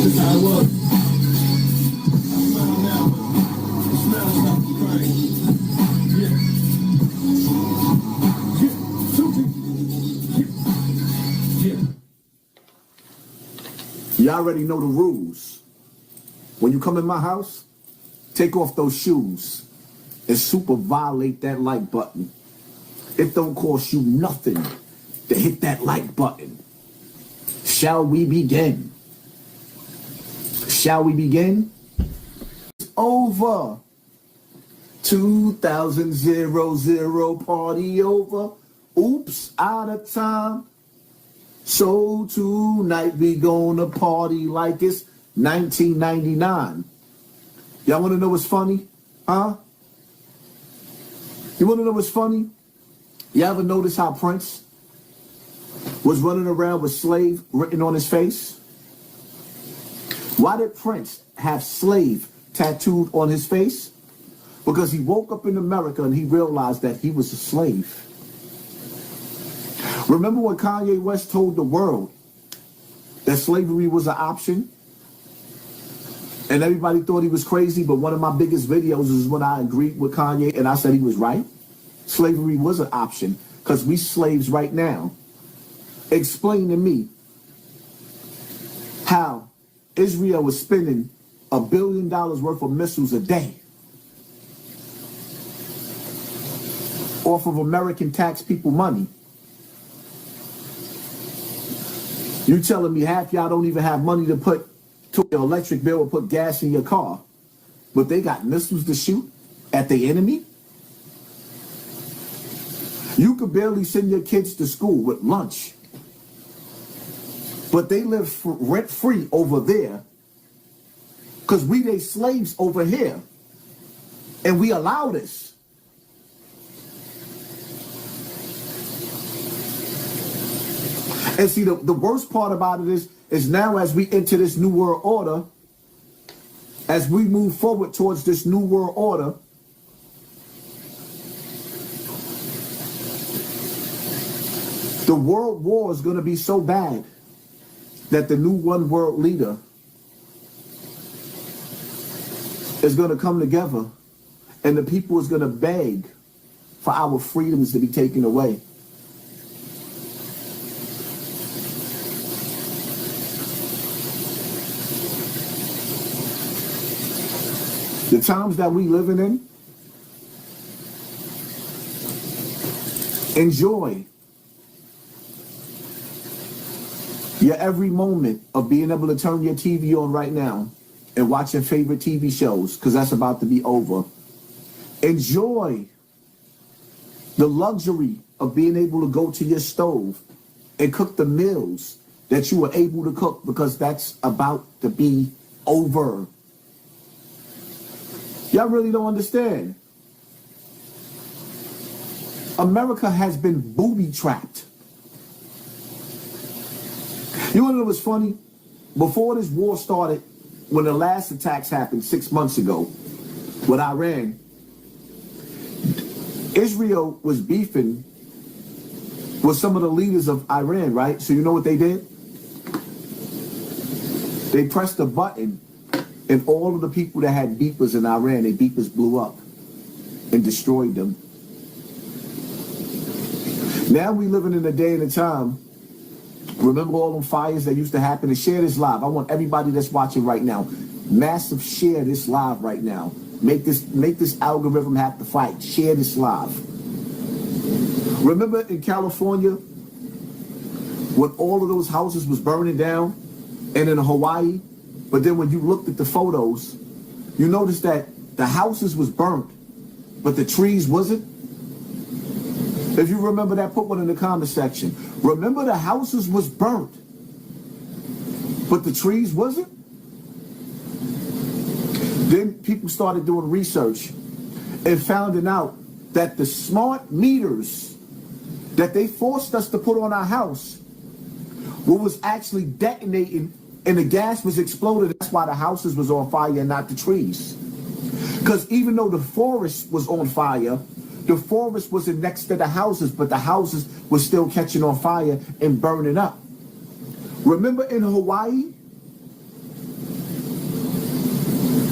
This how it was. I smell it now. It smells like the rain. Yeah. Yeah. Susie. Yeah. Yeah. You already know the rules. When you come in my house, take off those shoes and super violate that like button. It don't cost you nothing to hit that like button. Shall we begin? Shall we begin? It's over. 2000 party over. Oops, out of time. So tonight we gonna party like it's 1999. Y'all wanna know what's funny? Huh? You wanna know what's funny? You ever notice how Prince was running around with slave written on his face? Why did Prince have slave tattooed on his face? Because he woke up in America and he realized that he was a slave. Remember when Kanye West told the world that slavery was an option? And everybody thought he was crazy, but one of my biggest videos is when I agreed with Kanye and I said he was right. Slavery was an option because we slaves right now. Explain to me how Israel was spending $1 billion worth of missiles a day off of American tax people money. You telling me half y'all don't even have money to put to your electric bill or put gas in your car, but they got missiles to shoot at the enemy? You could barely send your kids to school with lunch, but they live rent-free over there because we they slaves over here, and we allow this. And see, the worst part about it is now as we enter this new world order, as we move forward towards this new world order, the world war is going to be so bad that the new one world leader is going to come together and the people is going to beg for our freedoms to be taken away. The times that we living in, enjoy your every moment of being able to turn your TV on right now and watch your favorite TV shows, because that's about to be over. Enjoy the luxury of being able to go to your stove and cook the meals that you were able to cook, because that's about to be over. Y'all really don't understand. America has been booby-trapped. You want to know what's funny? Before this war started, when the last attacks happened 6 months ago with Iran, Israel was beefing with some of the leaders of Iran, right? So you know what they did? They pressed a button, and all of the people that had beepers in Iran, their beepers blew up and destroyed them. Now we living in a day and a time. Remember all them fires that used to happen? And share this live. I want everybody that's watching right now, massive share this live right now. Make this algorithm have to fight. Share this live. Remember in California when all of those houses was burning down, and in Hawaii? But then when you looked at the photos, you noticed that the houses was burnt, but the trees wasn't. If you remember that, put one in the comment section. Remember the houses was burnt, but the trees wasn't? Then people started doing research and finding out that the smart meters that they forced us to put on our house was actually detonating, and the gas was exploding. That's why the houses was on fire and not the trees. Because even though the forest was on fire, the forest wasn't next to the houses, but the houses were still catching on fire and burning up. Remember in Hawaii,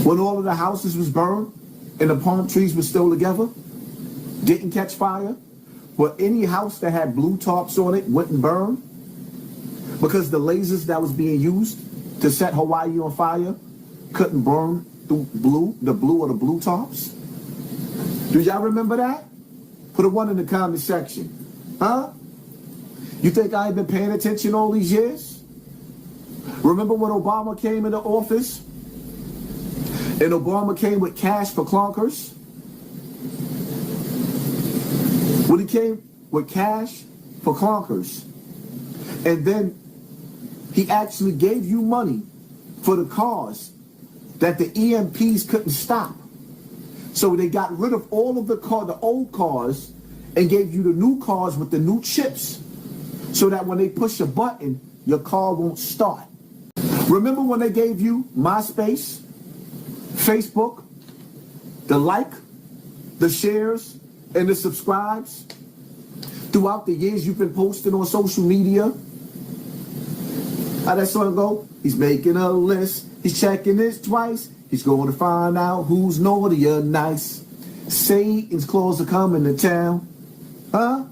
When all of the houses was burned and the palm trees were still together, didn't catch fire, but any house that had blue tops on it wouldn't burn because the lasers that was being used to set Hawaii on fire couldn't burn the blue or the blue tops. Do y'all remember that? Put a 1 in the comment section. Huh? You think I ain't been paying attention all these years? Remember when Obama came into office? And Obama came with cash for clunkers? When he came with cash for clunkers, and then he actually gave you money for the cars that the EMPs couldn't stop. So they got rid of all of the old cars and gave you the new cars with the new chips so that when they push a button, your car won't start. Remember when they gave you MySpace, Facebook, the like, the shares, and the subscribes? Throughout the years you've been posting on social media? How that song go? He's making a list. He's checking this twice. He's going to find out who's naughty or nice. Satan's claws are coming to town. Huh?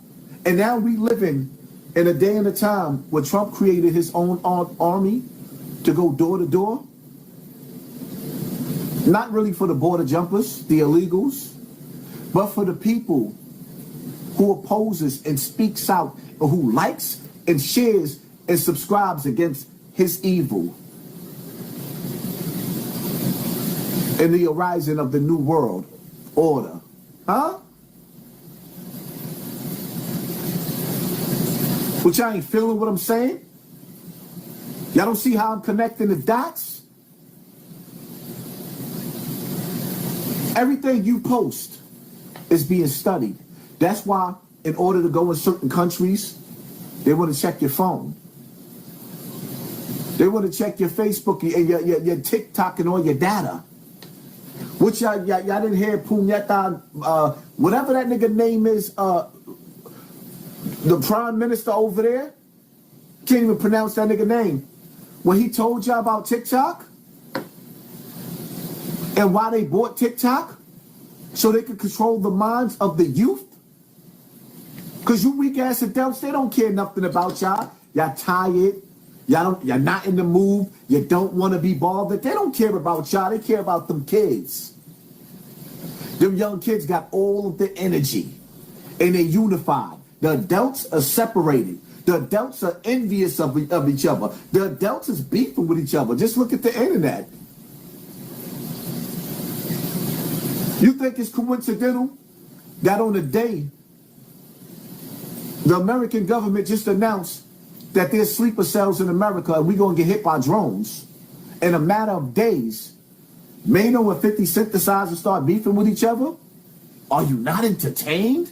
And now we living in a day and a time where Trump created his own army to go door to door. Not really for the border jumpers, the illegals, but for the people who opposes and speaks out, or who likes and shares and subscribes against his evil. In the horizon of the new world order. Huh? But y'all ain't feeling what I'm saying? Y'all don't see how I'm connecting the dots? Everything you post is being studied. That's why in order to go in certain countries, they want to check your phone. They want to check your Facebook and your TikTok and all your data. Which y'all didn't hear Punyeta, whatever that nigga name is, the prime minister over there, can't even pronounce that nigga name. When he told y'all about TikTok and why they bought TikTok, so they could control the minds of the youth. Because you weak ass adults, they don't care nothing about y'all. Y'all tired. You're not in the mood. You don't want to be bothered. They don't care about y'all. They care about them kids. Them young kids got all of the energy. And they unified. The adults are separated. The adults are envious of each other. The adults is beefing with each other. Just look at the internet. You think it's coincidental that on the day the American government just announced that there's sleeper cells in America and we're going to get hit by drones in a matter of days, Mano and 50 synthesizers start beefing with each other? Are you not entertained?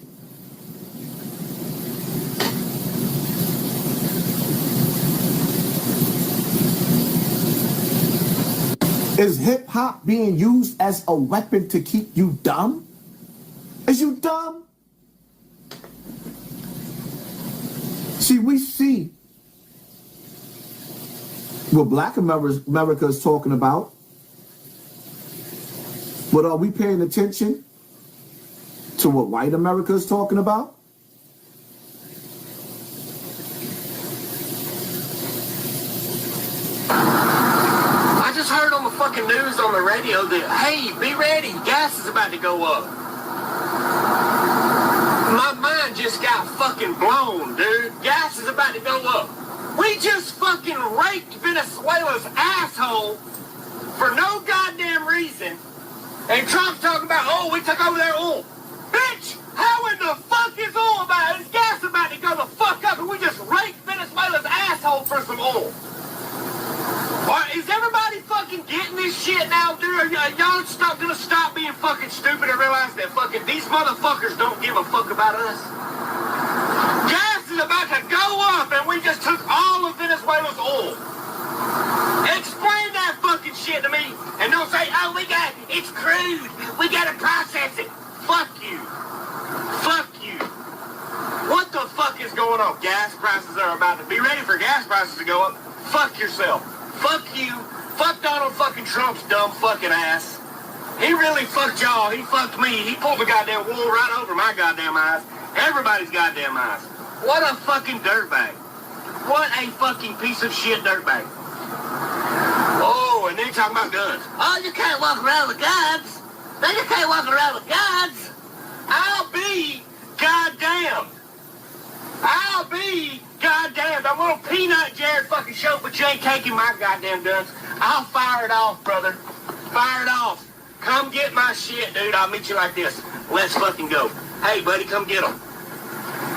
Is hip-hop being used as a weapon to keep you dumb? Is you dumb? See, we see what Black America is talking about, but are we paying attention to what white America is talking about? Heard on the fucking news on the radio that, hey, be ready, gas is about to go up. My mind just got fucking blown, dude. Gas is about to go up. We just fucking raped Venezuela's asshole for no goddamn reason. And Trump's talking about, oh, we took over their oil. Bitch, how in the fuck is oil about? Is gas about to go the fuck up and we just raped Venezuela's asshole for some oil? Is everybody fucking getting this shit now, dude? Are y'all gonna stop being fucking stupid and realize that fucking these motherfuckers don't give a fuck about us? Gas is about to go up and we just took all of Venezuela's oil. Explain that fucking shit to me and don't say, oh, it's crude. We gotta process it. Fuck you. Fuck you. What the fuck is going on? Gas prices are about to be ready for gas prices to go up. Fuck yourself. Fuck you. Fuck Donald fucking Trump's dumb fucking ass. He really fucked y'all. He fucked me. He pulled the goddamn wool right over my goddamn eyes. Everybody's goddamn eyes. What a fucking dirtbag. What a fucking piece of shit dirtbag. Oh, and then you're talking about guns. Oh, you can't walk around with guns. No, you can't walk around with guns. I'll be goddamn. I'll be goddamn. I'm gonna peanut Jared fucking show, but you ain't taking my goddamn guns. I'll fire it off, brother. Fire it off. Come get my shit, dude. I'll meet you like this. Let's fucking go. Hey, buddy, come get him.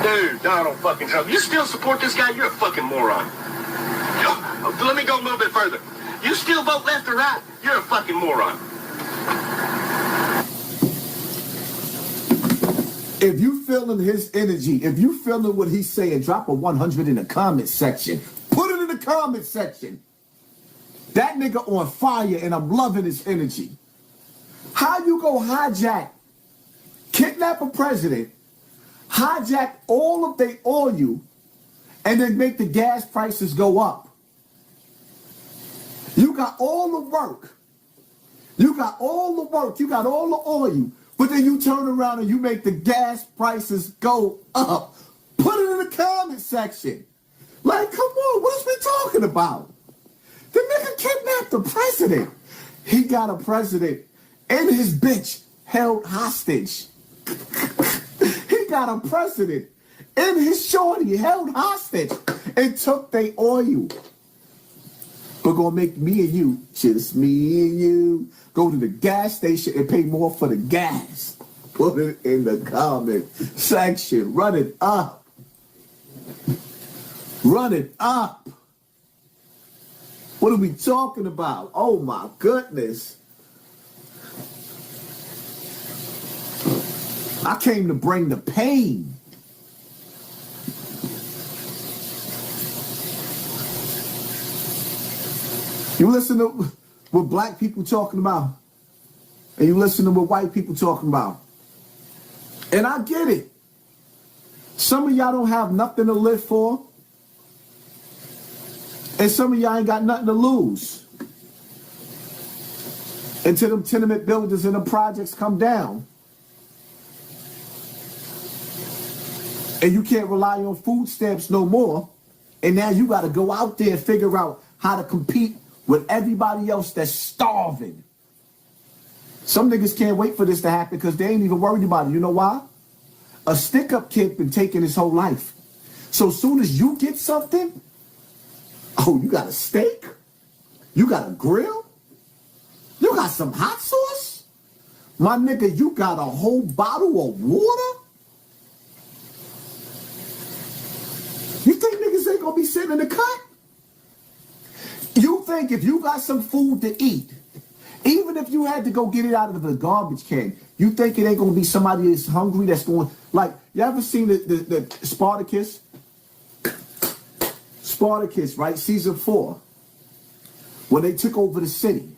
Dude, Donald fucking Trump. You still support this guy? You're a fucking moron. Let me go a little bit further. You still vote left or right? You're a fucking moron. If you feeling his energy, if you feeling what he's saying, drop a 100 in the comment section. Put it in the comment section. That nigga on fire, and I'm loving his energy. How you go hijack, kidnap a president, hijack all of their oil, and then make the gas prices go up? You got all the work. You got all the work. You got all the oil. But then you turn around and you make the gas prices go up. Put it in the comment section. Like, come on, what is we talking about? The nigga kidnapped the president. He got a president and his bitch held hostage. He got a president and his shorty held hostage and took their oil. We're gonna make me and you, just me and you, go to the gas station and pay more for the gas. Put it in the comment section. Run it up. Run it up. What are we talking about? Oh my goodness. I came to bring the pain. You listen to what black people talking about, and you listen to what white people talking about. And I get it. Some of y'all don't have nothing to live for, and some of y'all ain't got nothing to lose. Until them tenement buildings and the projects come down. And you can't rely on food stamps no more. And now you got to go out there and figure out how to compete with everybody else that's starving. Some niggas can't wait for this to happen because they ain't even worried about it. You know why? A stick-up kid been taking his whole life. So as soon as you get something, oh, you got a steak? You got a grill? You got some hot sauce? My nigga, you got a whole bottle of water? You think niggas ain't gonna be sitting in the cut? You think if you got some food to eat, even if you had to go get it out of the garbage can, you think it ain't gonna be somebody that's hungry that's going, like, you ever seen the Spartacus? Spartacus, right? Season 4. When they took over the city.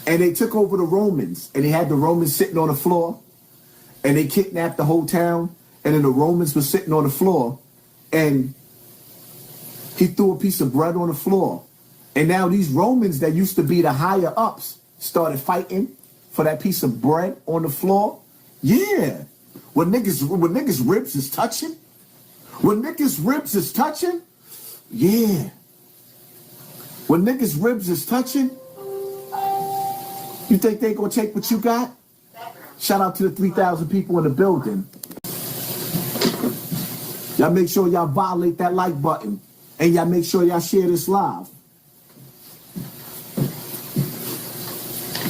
And they took over the Romans. And they had the Romans sitting on the floor. And they kidnapped the whole town. And then the Romans were sitting on the floor. And he threw a piece of bread on the floor. And now these Romans that used to be the higher ups started fighting for that piece of bread on the floor. Yeah. When niggas ribs is touching. When niggas ribs is touching. Yeah. When niggas ribs is touching. You think they gonna take what you got? Shout out to the 3,000 people in the building. Y'all make sure y'all violate that like button. And y'all make sure y'all share this live.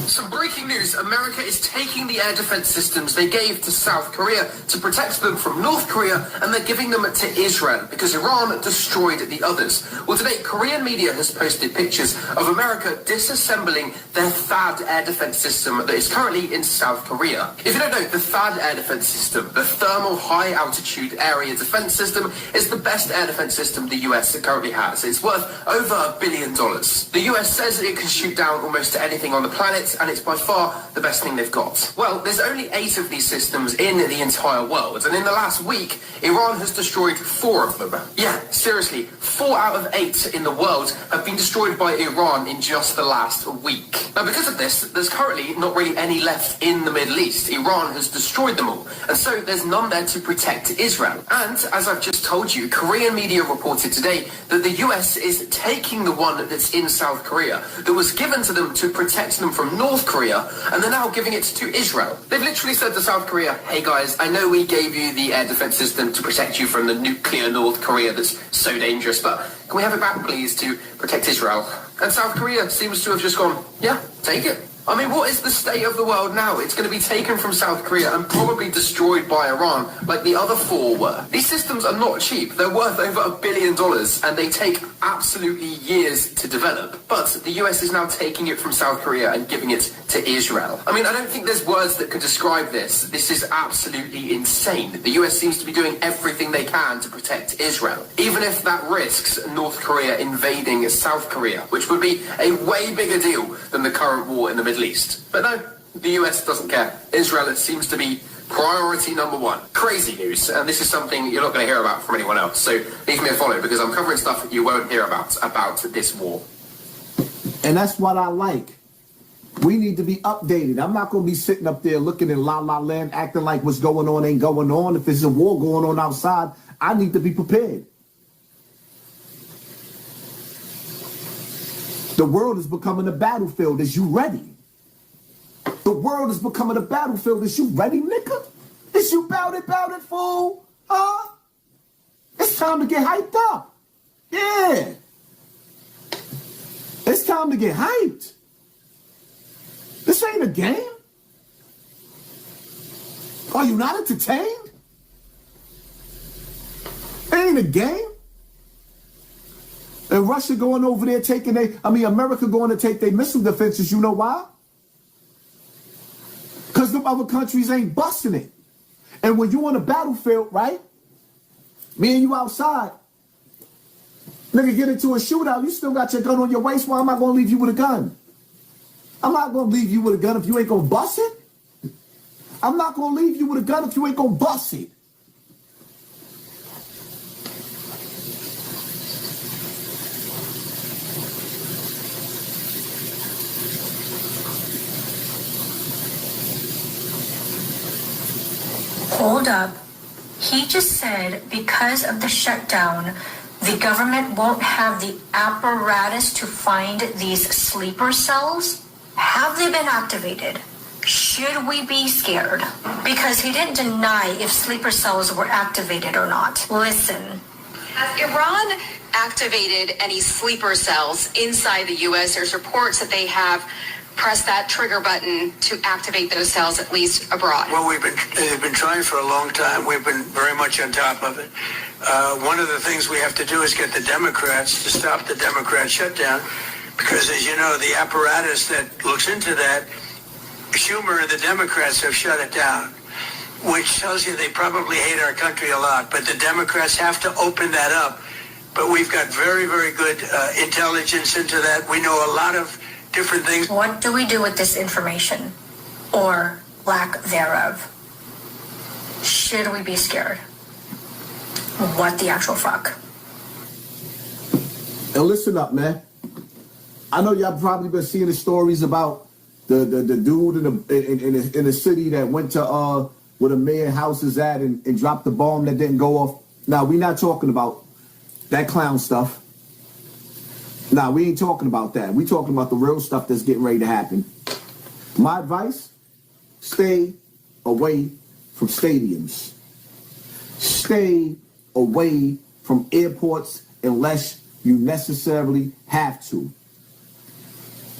Some breaking news. America is taking the air defense systems they gave to South Korea to protect them from North Korea, and they're giving them to Israel because Iran destroyed the others. Well, today, Korean media has posted pictures of America disassembling their THAAD air defense system that is currently in South Korea. If you don't know, the THAAD air defense system, the Thermal High Altitude Area Defense System, is the best air defense system the US currently has. It's worth over $1 billion. The US says that it can shoot down almost anything on the planet, and it's by far the best thing they've got. Well, there's only 8 of these systems in the entire world, and in the last week, Iran has destroyed 4 of them. Yeah, seriously, 4 out of 8 in the world have been destroyed by Iran in just the last week. Now, because of this, there's currently not really any left in the Middle East. Iran has destroyed them all, and so there's none there to protect Israel. And as I've just told you, Korean media reported today that the US is taking the one that's in South Korea that was given to them to protect them from North Korea, and they're now giving it to Israel. They've literally said to South Korea, hey guys, I know we gave you the air defense system to protect you from the nuclear North Korea that's so dangerous, but can we have it back please to protect Israel? And South Korea seems to have just gone, yeah, take it. I mean, what is the state of the world now? It's going to be taken from South Korea and probably destroyed by Iran like the other 4 were. These systems are not cheap. They're worth over $1 billion and they take absolutely years to develop. But the US is now taking it from South Korea and giving it to Israel. I mean, I don't think there's words that could describe this. This is absolutely insane. The US seems to be doing everything they can to protect Israel, even if that risks North Korea invading South Korea, which would be a way bigger deal than the current war in the Middle East. But no, the US doesn't care. Israel seems to be priority number 1. Crazy news, and this is something you're not going to hear about from anyone else. So leave me a follow because I'm covering stuff you won't hear about this war. And that's what I like. We need to be updated. I'm not going to be sitting up there looking in La La Land, acting like what's going on ain't going on. If there's a war going on outside, I need to be prepared. The world is becoming a battlefield. Is you ready? The world is becoming a battlefield. Is you ready, nigga? Is you bout it, fool? Huh? It's time to get hyped up. Yeah. It's time to get hyped. This ain't a game. Are you not entertained? It ain't a game. And Russia going over there America going to take their missile defenses. You know why? Because the other countries ain't busting it. And when you on the battlefield, right? Me and you outside. Nigga get into a shootout. You still got your gun on your waist. Why am I going to leave you with a gun? I'm not going to leave you with a gun if you ain't going to bust it. I'm not going to leave you with a gun if you ain't going to bust it. Hold up. He just said because of the shutdown, the government won't have the apparatus to find these sleeper cells. Have they been activated? Should we be scared? Because he didn't deny if sleeper cells were activated or not. Listen. Has Iran activated any sleeper cells inside the U.S.? There's reports that they have pressed that trigger button to activate those cells, at least abroad. Well, they've been trying for a long time. We've been very much on top of it. One of the things we have to do is get the Democrats to stop the Democrat shutdown, because as you know, the apparatus that looks into that, Schumer and the Democrats have shut it down, which tells you they probably hate our country a lot. But the Democrats have to open that up. But we've got very, very good intelligence into that. We know a lot of different things. What do we do with this information? Or lack thereof? Should we be scared? What the actual fuck? And listen up, man. I know y'all probably been seeing the stories about the dude in the city that went to where the mayor house is at and dropped the bomb that didn't go off. Now, we not talking about that clown stuff. Nah, we ain't talking about that. We talking about the real stuff that's getting ready to happen. My advice, stay away from stadiums. Stay away from airports unless you necessarily have to.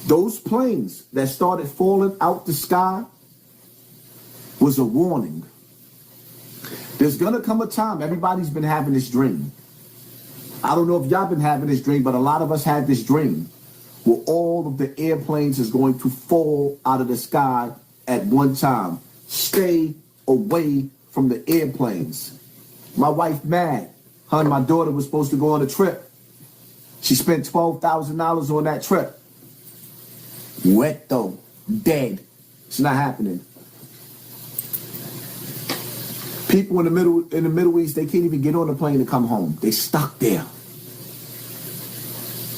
Those planes that started falling out the sky was a warning. There's gonna come a time, everybody's been having this dream. I don't know if y'all been having this dream, but a lot of us had this dream where all of the airplanes is going to fall out of the sky at one time. Stay away from the airplanes. My wife mad. Her and my daughter was supposed to go on a trip. She spent $12,000 on that trip. Wet though, dead. It's not happening. People in the Middle East, they can't even get on the plane to come home. They stuck there.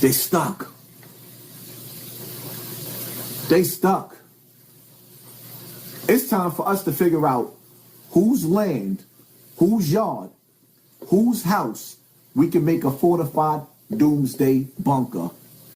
They stuck. They stuck. It's time for us to figure out whose land, whose yard, whose house we can make a fortified doomsday bunker